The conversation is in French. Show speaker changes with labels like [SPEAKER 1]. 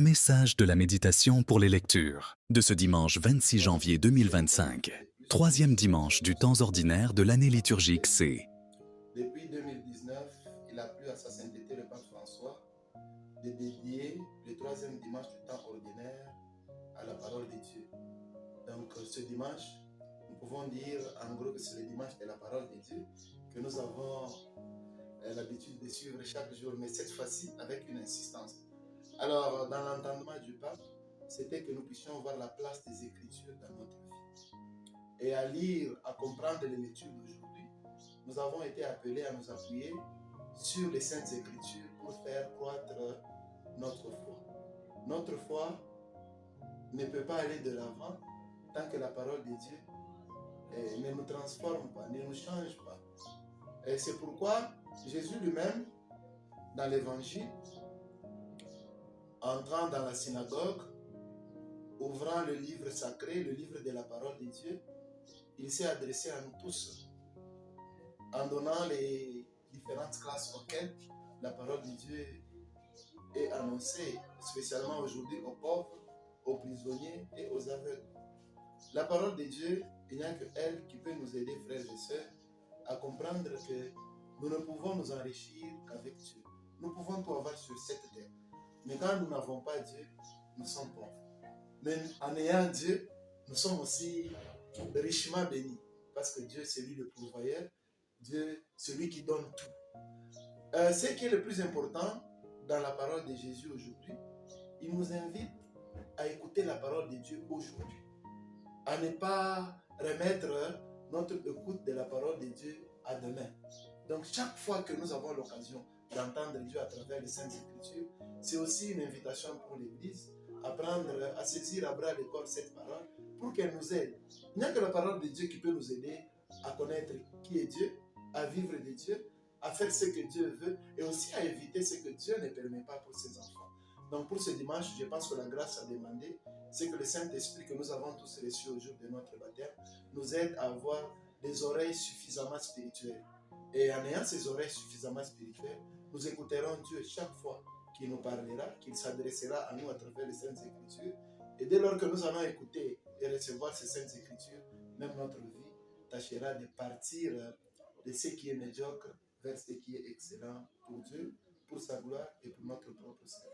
[SPEAKER 1] Message de la méditation pour les lectures de ce dimanche 26 janvier 2025, troisième dimanche du temps ordinaire de l'année liturgique C.
[SPEAKER 2] Depuis 2019, il a plu à sa sainteté le pape François de dédier le troisième dimanche du temps ordinaire à la parole de Dieu. Donc ce dimanche, nous pouvons dire en gros que c'est le dimanche de la parole de Dieu que nous avons l'habitude de suivre chaque jour, mais cette fois-ci avec une insistance. Alors, dans l'entendement du pape, c'était que nous puissions voir la place des Écritures dans notre vie. Et à lire, à comprendre les lectures d'aujourd'hui, nous avons été appelés à nous appuyer sur les Saintes Écritures pour faire croître notre foi. Notre foi ne peut pas aller de l'avant tant que la parole de Dieu ne nous transforme pas, ne nous change pas. Et c'est pourquoi Jésus lui-même, dans l'Évangile, entrant dans la synagogue, ouvrant le livre sacré, le livre de la parole de Dieu, il s'est adressé à nous tous en donnant les différentes classes auxquelles la parole de Dieu est annoncée, spécialement aujourd'hui aux pauvres, aux prisonniers et aux aveugles. La parole de Dieu, il n'y a que elle qui peut nous aider, frères et sœurs, à comprendre que nous ne pouvons nous enrichir qu'avec Dieu. Nous pouvons tout avoir sur cette terre. Mais quand nous n'avons pas Dieu, nous sommes pauvres. Mais en ayant Dieu, nous sommes aussi richement bénis. Parce que Dieu, c'est lui le pourvoyeur. Dieu, celui qui donne tout. Ce qui est le plus important dans la parole de Jésus aujourd'hui, il nous invite à écouter la parole de Dieu aujourd'hui. À ne pas remettre notre écoute de la parole de Dieu à demain. Donc chaque fois que nous avons l'occasion d'entendre Dieu à travers les Saintes Écritures, c'est aussi une invitation pour l'Église à prendre, à saisir à bras le corps cette parole pour qu'elle nous aide. Il n'y a que la parole de Dieu qui peut nous aider à connaître qui est Dieu, à vivre de Dieu, à faire ce que Dieu veut et aussi à éviter ce que Dieu ne permet pas pour ses enfants. Donc pour ce dimanche, je pense que la grâce à demander, c'est que le Saint-Esprit que nous avons tous reçu au jour de notre baptême nous aide à avoir des oreilles suffisamment spirituelles. Et en ayant ces oreilles suffisamment spirituelles, nous écouterons Dieu chaque fois qu'il nous parlera, qu'il s'adressera à nous à travers les Saintes Écritures. Et dès lors que nous allons écouter et recevoir ces Saintes Écritures, même notre vie tâchera de partir de ce qui est médiocre vers ce qui est excellent pour Dieu, pour sa gloire et pour notre propre salut.